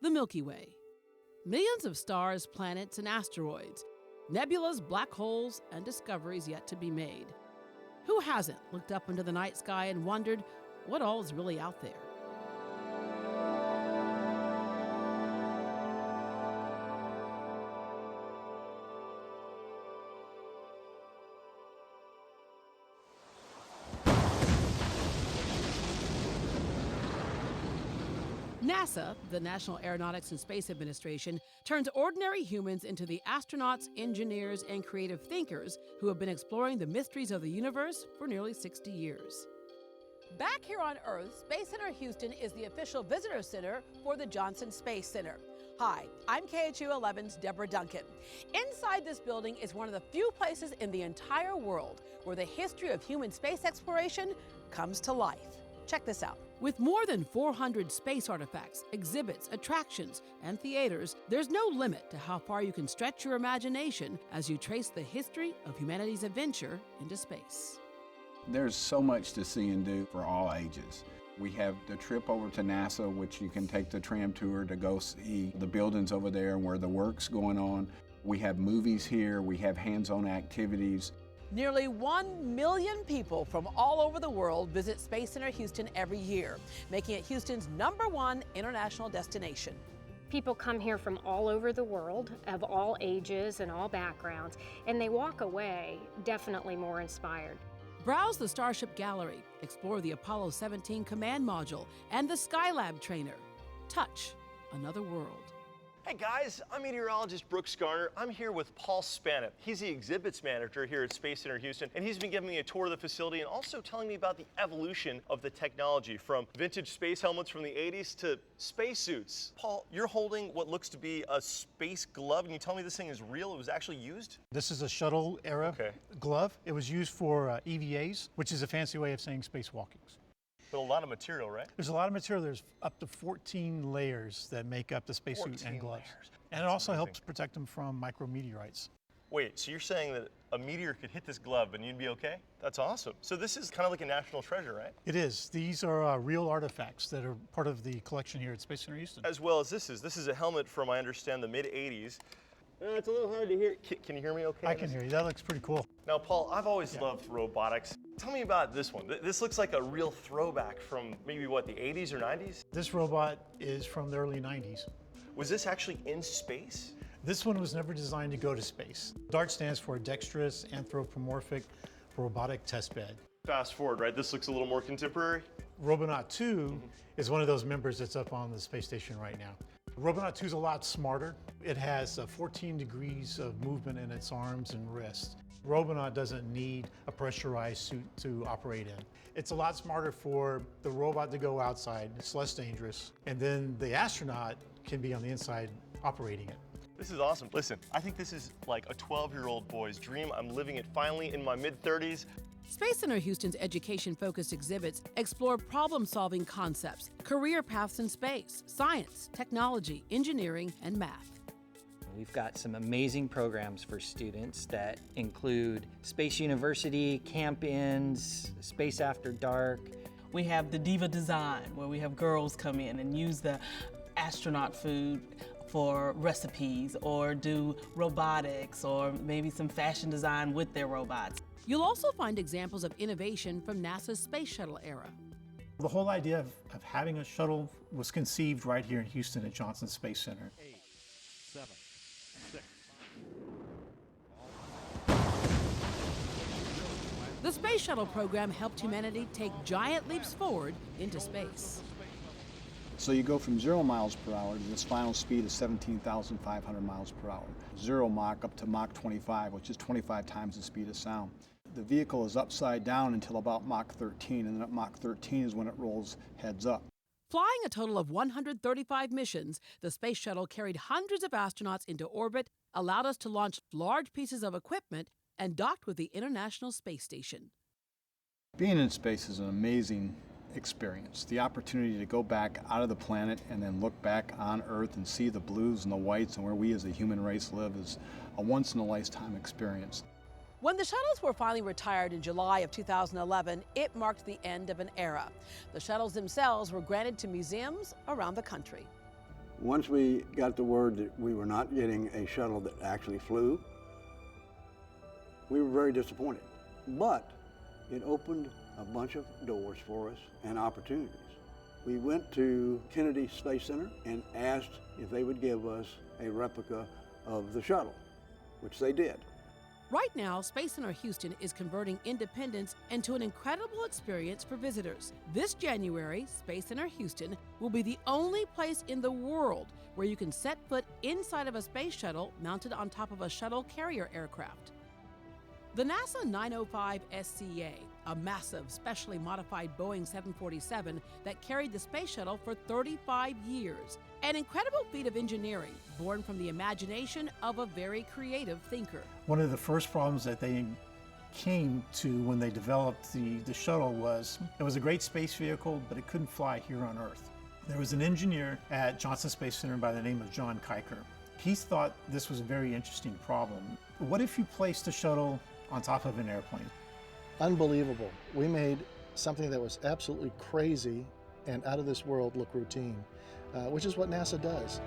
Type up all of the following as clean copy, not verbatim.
The Milky Way. Millions of stars, planets, and asteroids, nebulas, black holes, and discoveries yet to be made. Who hasn't looked up into the night sky and wondered what all is really out there? NASA, the National Aeronautics and Space Administration, turns ordinary humans into the astronauts, engineers, and creative thinkers who have been exploring the mysteries of the universe for nearly 60 years. Back here on Earth, Space Center Houston is the official visitor center for the Johnson Space Center. Hi, I'm KHU 11's Deborah Duncan. Inside this building is one of the few places in the entire world where the history of human space exploration comes to life. Check this out. With more than 400 space artifacts, exhibits, attractions, and theaters, there's no limit to how far you can stretch your imagination as you trace the history of humanity's adventure into space. There's so much to see and do for all ages. We have the trip over to NASA, which you can take the tram tour to go see the buildings over there and where the work's going on. We have movies here, we have hands-on activities. Nearly 1 million people from all over the world visit Space Center Houston every year, making it Houston's #1 international destination. People come here from all over the world, of all ages and all backgrounds, and they walk away definitely more inspired. Browse the Starship Gallery, explore the Apollo 17 command module, and the Skylab trainer. Touch another world. Hey guys, I'm meteorologist Brooks Garner. I'm here with Paul Spanup. He's the exhibits manager here at Space Center Houston, and he's been giving me a tour of the facility and also telling me about the evolution of the technology from vintage space helmets from the 80s to spacesuits. Paul, you're holding what looks to be a space glove, and you tell me this thing is real? It was actually used? This is a shuttle era glove. It was used for EVAs, which is a fancy way of saying spacewalkings. But a lot of material, right? There's a lot of material. There's up to 14 layers that make up the spacesuit and gloves. Layers. And it also helps protect them from micrometeorites. Wait, so you're saying that a meteor could hit this glove and you'd be okay? That's awesome. So this is kind of like a national treasure, right? It is. These are real artifacts that are part of the collection here at Space Center Houston. As well as this is a helmet from, I understand, the mid-'80s. It's a little hard to hear. Can you hear me okay? I can hear you. That looks pretty cool. Now, Paul, I've always loved robotics. Tell me about this one. This looks like a real throwback from maybe, what, the 80s or 90s? This robot is from the early 90s. Was this actually in space? This one was never designed to go to space. DART stands for Dexterous Anthropomorphic Robotic Test Bed. Fast forward, right? This looks a little more contemporary. Robonaut 2 is one of those members that's up on the space station right now. Robonaut 2 is a lot smarter. It has 14 degrees of movement in its arms and wrists. Robonaut doesn't need a pressurized suit to operate in. It's a lot smarter for the robot to go outside. It's less dangerous. And then the astronaut can be on the inside operating it. This is awesome. Listen, I think this is like a 12-year-old boy's dream. I'm living it finally in my mid-30s. Space Center Houston's education-focused exhibits explore problem-solving concepts, career paths in space, science, technology, engineering, and math. We've got some amazing programs for students that include Space University, Camp-Ins, Space After Dark. We have the Diva Design, where we have girls come in and use the astronaut food for recipes, or do robotics, or maybe some fashion design with their robots. You'll also find examples of innovation from NASA's space shuttle era. The whole idea of having a shuttle was conceived right here in Houston at Johnson Space Center. 8, 7, 6. The space shuttle program helped humanity take giant leaps forward into space. So you go from 0 miles per hour to this final speed of 17,500 miles per hour. 0 Mach up to Mach 25, which is 25 times the speed of sound. The vehicle is upside down until about Mach 13, and then at Mach 13 is when it rolls heads up. Flying a total of 135 missions, the space shuttle carried hundreds of astronauts into orbit, allowed us to launch large pieces of equipment, and docked with the International Space Station. Being in space is an amazing experience. The opportunity to go back out of the planet and then look back on Earth and see the blues and the whites and where we as a human race live is a once-in-a-lifetime experience. When the shuttles were finally retired in July of 2011, it marked the end of an era. The shuttles themselves were granted to museums around the country. Once we got the word that we were not getting a shuttle that actually flew, we were very disappointed. But it opened a bunch of doors for us and opportunities. We went to Kennedy Space Center and asked if they would give us a replica of the shuttle, which they did. Right now, Space Center Houston is converting Independence into an incredible experience for visitors. This January, Space Center Houston will be the only place in the world where you can set foot inside of a space shuttle mounted on top of a shuttle carrier aircraft. The NASA 905 SCA, a massive, specially modified Boeing 747 that carried the space shuttle for 35 years. An incredible feat of engineering born from the imagination of a very creative thinker. One of the first problems that they came to when they developed the shuttle was it was a great space vehicle, but it couldn't fly here on Earth. There was an engineer at Johnson Space Center by the name of John Kiker. He thought this was a very interesting problem. What if you placed the shuttle on top of an airplane? Unbelievable. We made something that was absolutely crazy and out of this world look routine, which is what NASA does.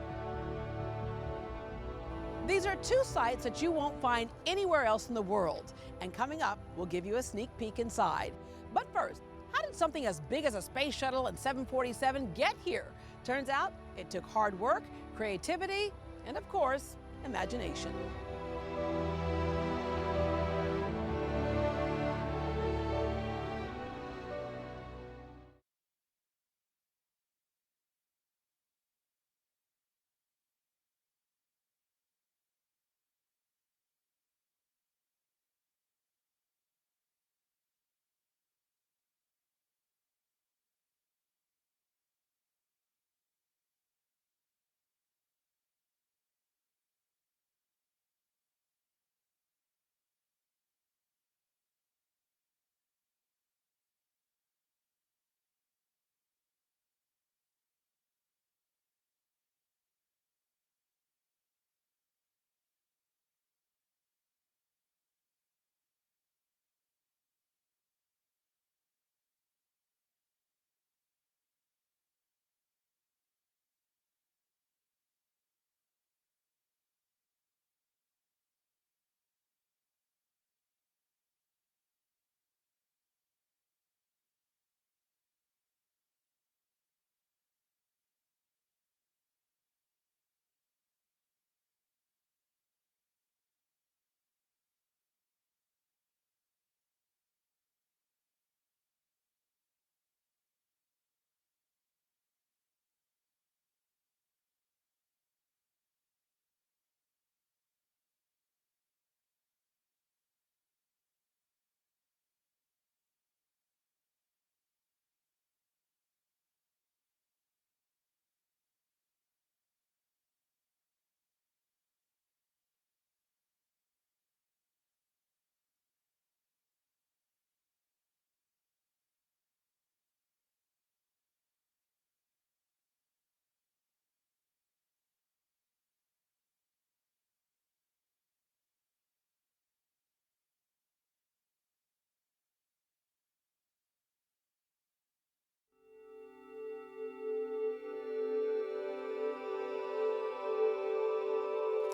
These are two sites that you won't find anywhere else in the world. And coming up, we'll give you a sneak peek inside. But first, how did something as big as a space shuttle and 747 get here? Turns out it took hard work, creativity, and of course, imagination.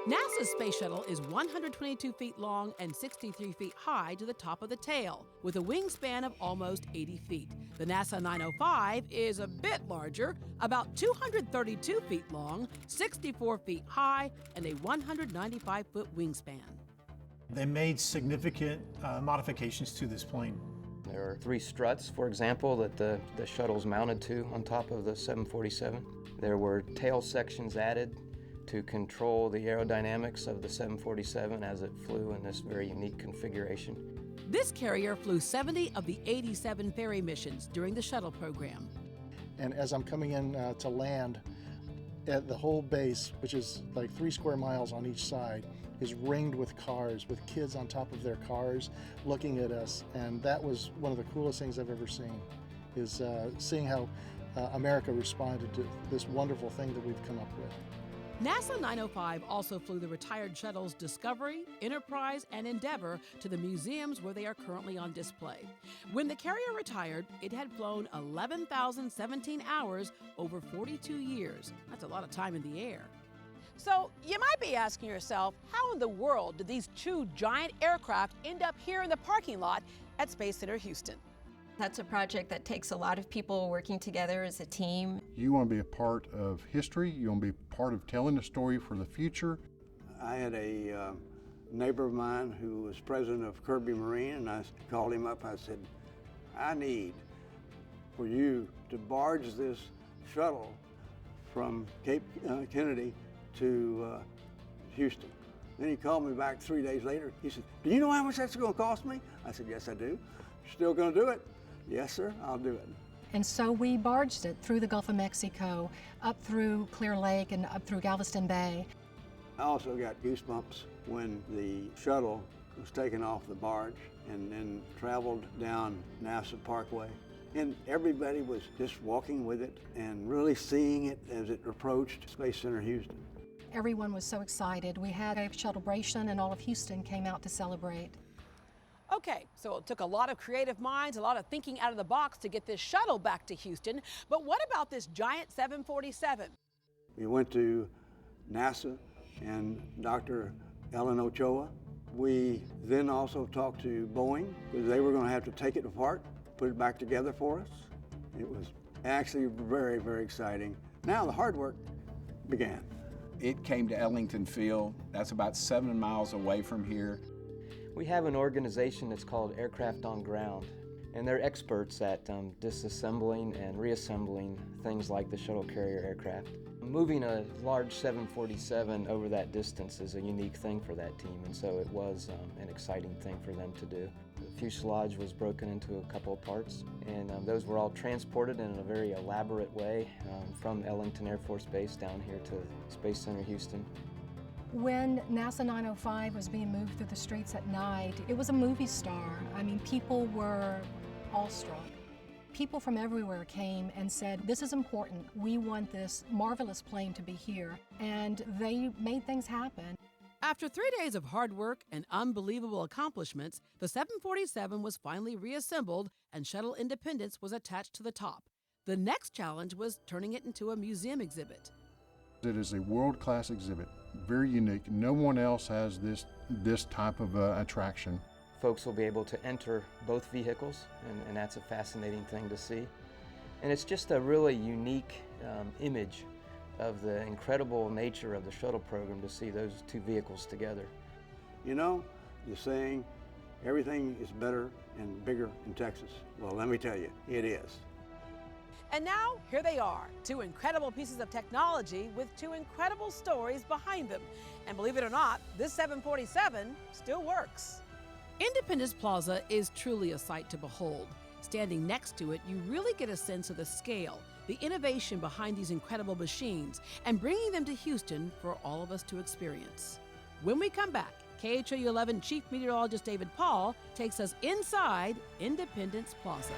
NASA's space shuttle is 122 feet long and 63 feet high to the top of the tail, with a wingspan of almost 80 feet. The NASA 905 is a bit larger, about 232 feet long, 64 feet high, and a 195-foot wingspan. They made significant modifications to this plane. There are 3 struts, for example, that the shuttle's mounted to on top of the 747. There were tail sections added to control the aerodynamics of the 747 as it flew in this very unique configuration. This carrier flew 70 of the 87 ferry missions during the shuttle program. And as I'm coming in to land, at the whole base, which is like 3 square miles on each side, is ringed with cars, with kids on top of their cars looking at us. And that was one of the coolest things I've ever seen, is seeing how America responded to this wonderful thing that we've come up with. NASA 905 also flew the retired shuttles Discovery, Enterprise, and Endeavour to the museums where they are currently on display. When the carrier retired, it had flown 11,017 hours over 42 years. That's a lot of time in the air. So you might be asking yourself, how in the world did these two giant aircraft end up here in the parking lot at Space Center Houston? That's a project that takes a lot of people working together as a team. You want to be a part of history. You want to be part of telling the story for the future. I had a neighbor of mine who was president of Kirby Marine, and I called him up. I said, I need for you to barge this shuttle from Cape Kennedy to Houston. Then he called me back 3 days later. He said, do you know how much that's going to cost me? I said, yes, I do. You're still going to do it? Yes, sir, I'll do it. And so we barged it through the Gulf of Mexico, up through Clear Lake and up through Galveston Bay. I also got goosebumps when the shuttle was taken off the barge and then traveled down NASA Parkway. And everybody was just walking with it and really seeing it as it approached Space Center Houston. Everyone was so excited. We had a celebration and all of Houston came out to celebrate. Okay, so it took a lot of creative minds, a lot of thinking out of the box to get this shuttle back to Houston. But what about this giant 747? We went to NASA and Dr. Ellen Ochoa. We then also talked to Boeing because they were going to have to take it apart, put it back together for us. It was actually very, very exciting. Now the hard work began. It came to Ellington Field. That's about 7 miles away from here. We have an organization that's called Aircraft on Ground, and they're experts at disassembling and reassembling things like the shuttle carrier aircraft. Moving a large 747 over that distance is a unique thing for that team, and so it was an exciting thing for them to do. The fuselage was broken into a couple of parts, and those were all transported in a very elaborate way from Ellington Air Force Base down here to Space Center Houston. When NASA 905 was being moved through the streets at night, it was a movie star. I mean, people were awestruck. People from everywhere came and said, this is important. We want this marvelous plane to be here. And they made things happen. After 3 days of hard work and unbelievable accomplishments, the 747 was finally reassembled and Shuttle Independence was attached to the top. The next challenge was turning it into a museum exhibit. It is a world-class exhibit, very unique. No one else has this type of attraction. Folks will be able to enter both vehicles, and that's a fascinating thing to see. And it's just a really unique image of the incredible nature of the shuttle program to see those two vehicles together. You know, the saying, everything is better and bigger in Texas. Well, let me tell you, it is. And now, here they are, two incredible pieces of technology with two incredible stories behind them. And believe it or not, this 747 still works. Independence Plaza is truly a sight to behold. Standing next to it, you really get a sense of the scale, the innovation behind these incredible machines, and bringing them to Houston for all of us to experience. When we come back, KHOU 11 Chief Meteorologist David Paul takes us inside Independence Plaza.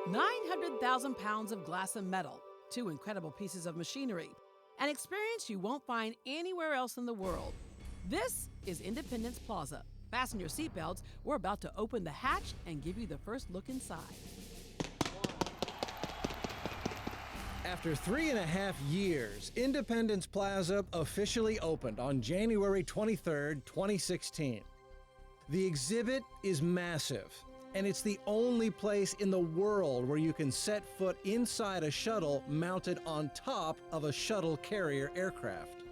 900,000 pounds of glass and metal, 2 incredible pieces of machinery, an experience you won't find anywhere else in the world. This is Independence Plaza. Fasten your seatbelts. We're about to open the hatch and give you the first look inside. After 3.5 years, Independence Plaza officially opened on January 23, 2016. The exhibit is massive, and it's the only place in the world where you can set foot inside a shuttle mounted on top of a shuttle carrier aircraft.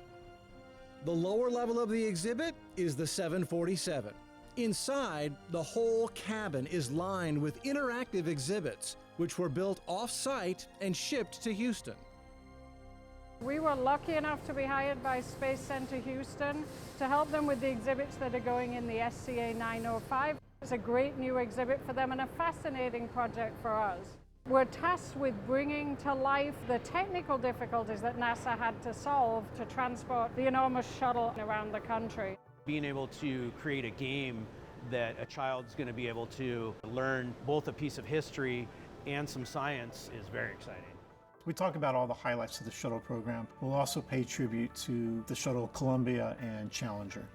The lower level of the exhibit is the 747. Inside, the whole cabin is lined with interactive exhibits, which were built off-site and shipped to Houston. We were lucky enough to be hired by Space Center Houston to help them with the exhibits that are going in the SCA 905. It's a great new exhibit for them and a fascinating project for us. We're tasked with bringing to life the technical difficulties that NASA had to solve to transport the enormous shuttle around the country. Being able to create a game that a child's going to be able to learn both a piece of history and some science is very exciting. We talk about all the highlights of the shuttle program. We'll also pay tribute to the shuttle Columbia and Challenger.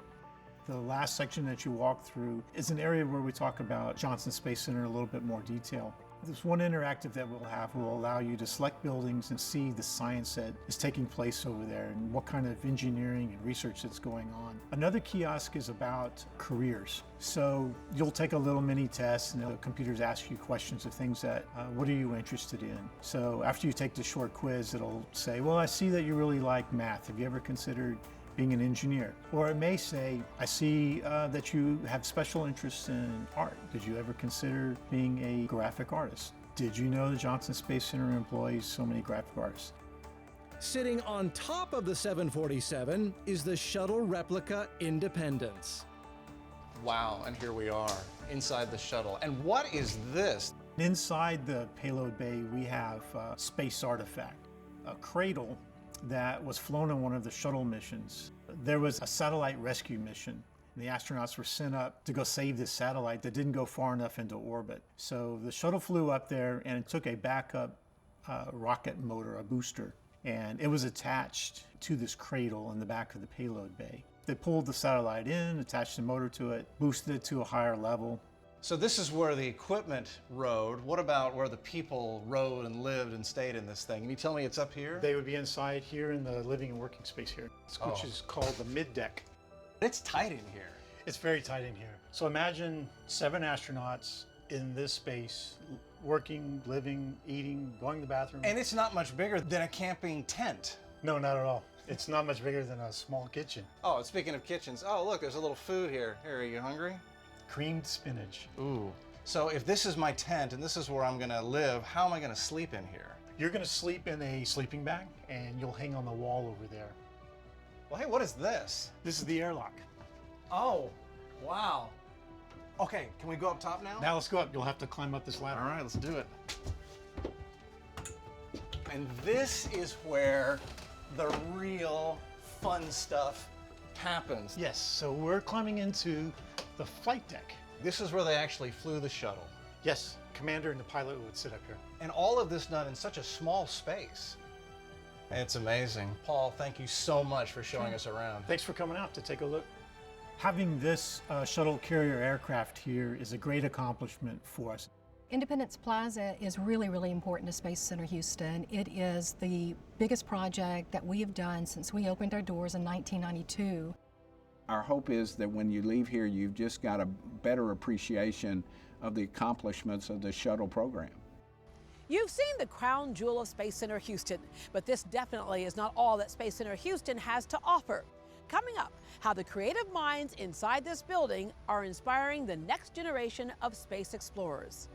The last section that you walk through is an area where we talk about Johnson Space Center in a little bit more detail. There's one interactive that we'll have will allow you to select buildings and see the science that is taking place over there and what kind of engineering and research that's going on. Another kiosk is about careers. So you'll take a little mini test and the computers ask you questions of things that, what are you interested in? So after you take the short quiz, it'll say, well, I see that you really like math. Have you ever considered being an engineer? Or it may say, I see that you have special interests in art. Did you ever consider being a graphic artist? Did you know the Johnson Space Center employs so many graphic artists? Sitting on top of the 747 is the shuttle replica Independence. Wow, and here we are inside the shuttle. And what is this? Inside the payload bay, we have a space artifact, a cradle that was flown on one of the shuttle missions. There was a satellite rescue mission. The astronauts were sent up to go save this satellite that didn't go far enough into orbit. So the shuttle flew up there and it took a backup rocket motor, a booster, and it was attached to this cradle in the back of the payload bay. They pulled the satellite in, attached the motor to it, boosted it to a higher level. So this is where the equipment rode. What about where the people rode and lived and stayed in this thing? Can you tell me it's up here? They would be inside here in the living and working space here, which is called the mid-deck. It's tight in here. It's very tight in here. So imagine 7 astronauts in this space, working, living, eating, going to the bathroom. And it's not much bigger than a camping tent. No, not at all. It's not much bigger than a small kitchen. Oh, speaking of kitchens, oh look, there's a little food here. Here, are you hungry? Creamed spinach. Ooh. So if this is my tent and this is where I'm gonna live, how am I gonna sleep in here? You're gonna sleep in a sleeping bag and you'll hang on the wall over there. Well, hey, what is this? This is the airlock. Oh, wow. Okay, can we go up top now? Now let's go up. You'll have to climb up this ladder. All right, let's do it. And this is where the real fun stuff happens. Yes, so we're climbing into the flight deck. This is where they actually flew the shuttle. Yes, commander and the pilot would sit up here. And all of this done in such a small space. It's amazing. Paul, thank you so much for showing us around. Thanks for coming out to take a look. Having this shuttle carrier aircraft here is a great accomplishment for us. Independence Plaza is really, really important to Space Center Houston. It is the biggest project that we have done since we opened our doors in 1992. Our hope is that when you leave here, you've just got a better appreciation of the accomplishments of the shuttle program. You've seen the crown jewel of Space Center Houston, but this definitely is not all that Space Center Houston has to offer. Coming up, how the creative minds inside this building are inspiring the next generation of space explorers.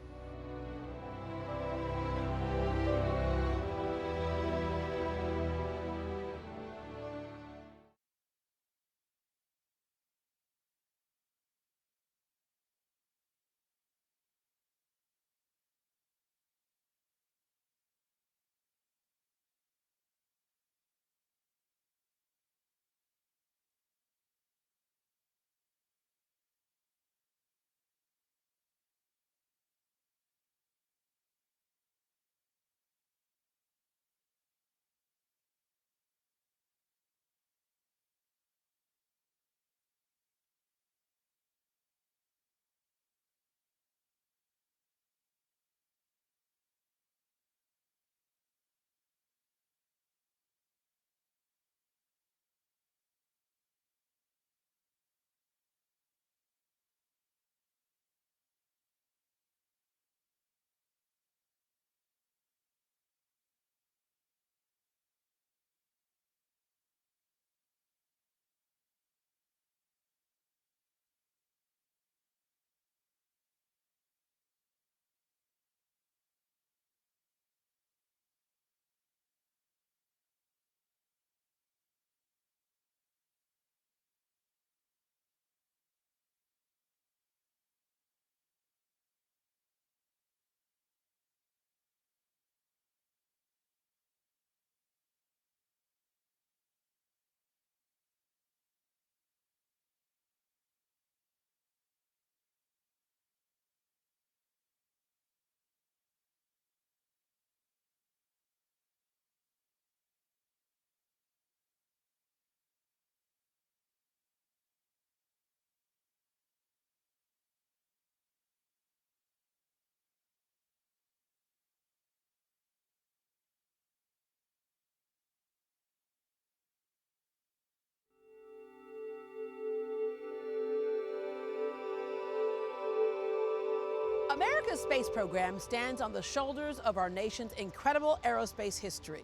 America's space program stands on the shoulders of our nation's incredible aerospace history.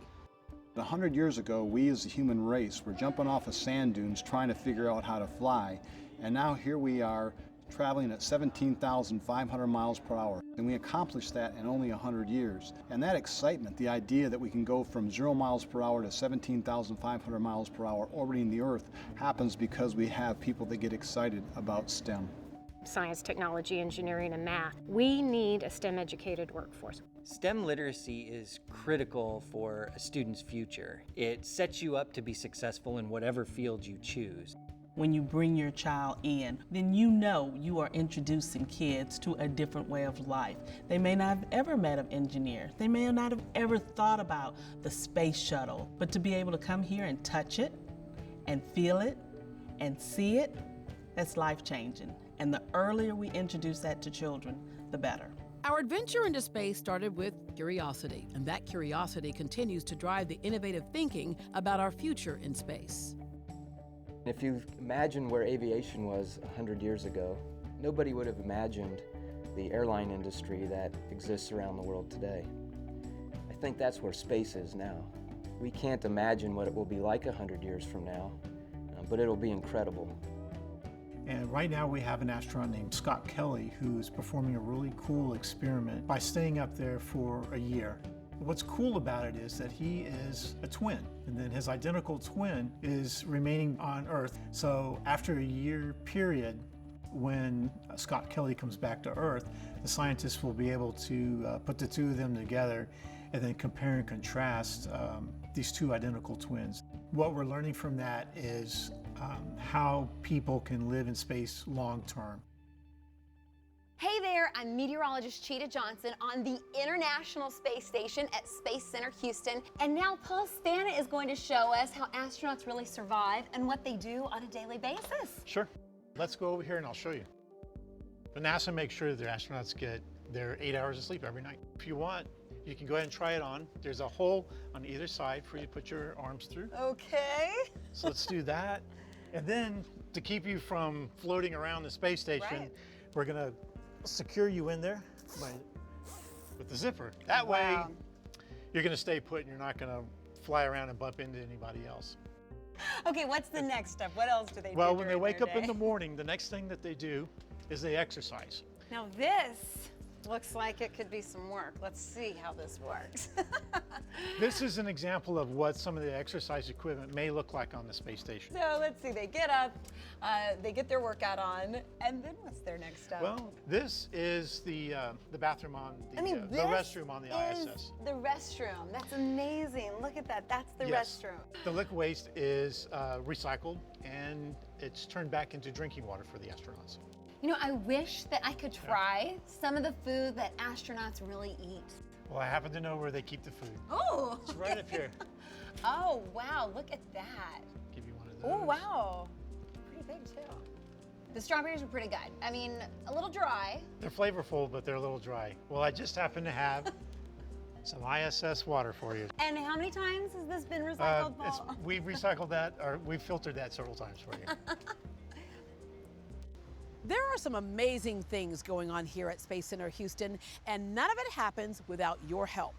100 years ago, we as a human race were jumping off of sand dunes trying to figure out how to fly, and now here we are traveling at 17,500 miles per hour. And we accomplished that in only 100 years. And that excitement, the idea that we can go from 0 miles per hour to 17,500 miles per hour orbiting the Earth, happens because we have people that get excited about STEM. Science, technology, engineering, and math. We need a STEM-educated workforce. STEM literacy is critical for a student's future. It sets you up to be successful in whatever field you choose. When you bring your child in, then you know you are introducing kids to a different way of life. They may not have ever met an engineer. They may not have ever thought about the space shuttle, but to be able to come here and touch it and feel it and see it, that's life-changing. And the earlier we introduce that to children, the better. Our adventure into space started with curiosity, and that curiosity continues to drive the innovative thinking about our future in space. If you imagine where aviation was 100 years ago, nobody would have imagined the airline industry that exists around the world today. I think that's where space is now. We can't imagine what it will be like 100 years from now, but it'll be incredible. And right now we have an astronaut named Scott Kelly who's performing a really cool experiment by staying up there for a year. What's cool about it is that he is a twin, and then his identical twin is remaining on Earth. So after a year period, when Scott Kelly comes back to Earth, the scientists will be able to put the two of them together and then compare and contrast these two identical twins. What we're learning from that is how people can live in space long term. Hey there, I'm meteorologist Cheetah Johnson on the International Space Station at Space Center Houston. And now Paul Spana is going to show us how astronauts really survive and what they do on a daily basis. Sure. Let's go over here and I'll show you. But NASA makes sure that their astronauts get their 8 hours of sleep every night. If you want, you can go ahead and try it on. There's a hole on either side for you to put your arms through. Okay. So let's do that. And then to keep you from floating around the space station, we're gonna secure you in there with the zipper. That way, you're gonna stay put and you're not gonna fly around and bump into anybody else. Okay, what's the next step? What else do they do? Well, when they wake up in the morning, the next thing that they do is they exercise. Now this looks like it could be some work. Let's see how this works. This is an example of what some of the exercise equipment may look like on the space station. So let's see, they get up, they get their workout on, and then what's their next step? Well, this is the bathroom on the restroom on the ISS. The restroom. That's amazing. Look at that. That's the restroom. The liquid waste is recycled and it's turned back into drinking water for the astronauts. You know, I wish that I could try some of the food that astronauts really eat. Well, I happen to know where they keep the food. Oh! It's right up here. Oh, wow, look at that. Give you one of those. Oh, wow. Pretty big, too. The strawberries are pretty good. I mean, a little dry. They're flavorful, but they're a little dry. Well, I just happen to have some ISS water for you. And how many times has this been recycled, Paul? We've recycled that, or we've filtered that several times for you. There are some amazing things going on here at Space Center Houston, and none of it happens without your help.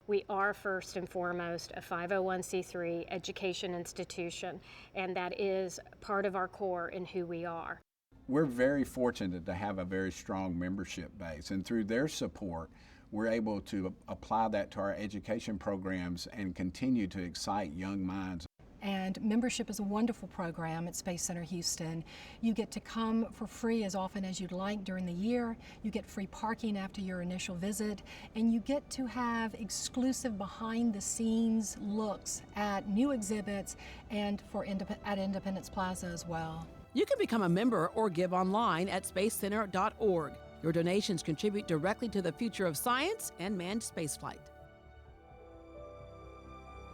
We are first and foremost a 501c3 education institution, and that is part of our core in who we are. We're very fortunate to have a very strong membership base, and through their support, we're able to apply that to our education programs and continue to excite young minds. And membership is a wonderful program at Space Center Houston. You get to come for free as often as you'd like during the year. You get free parking after your initial visit, and you get to have exclusive behind-the-scenes looks at new exhibits and at Independence Plaza as well. You can become a member or give online at spacecenter.org. Your donations contribute directly to the future of science and manned spaceflight.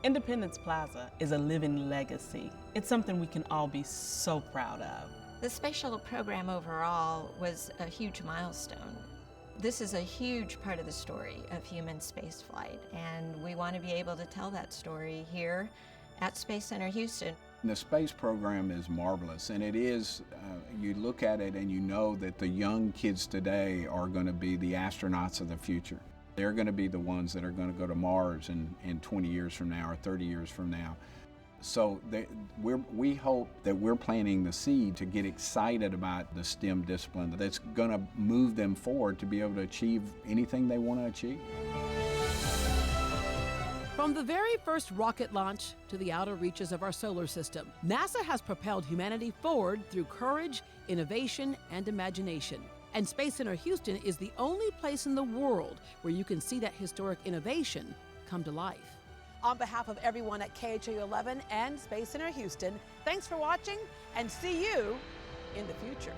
Independence Plaza is a living legacy. It's something we can all be so proud of. The Space Shuttle program overall was a huge milestone. This is a huge part of the story of human spaceflight, and we want to be able to tell that story here at Space Center Houston. The space program is marvelous, and it is, you look at it and you know that the young kids today are going to be the astronauts of the future. They're going to be the ones that are going to go to Mars in 20 years from now or 30 years from now. So we hope that we're planting the seed to get excited about the STEM discipline that's going to move them forward to be able to achieve anything they want to achieve. From the very first rocket launch to the outer reaches of our solar system, NASA has propelled humanity forward through courage, innovation, and imagination. And Space Center Houston is the only place in the world where you can see that historic innovation come to life. On behalf of everyone at KHOU 11 and Space Center Houston, thanks for watching and see you in the future.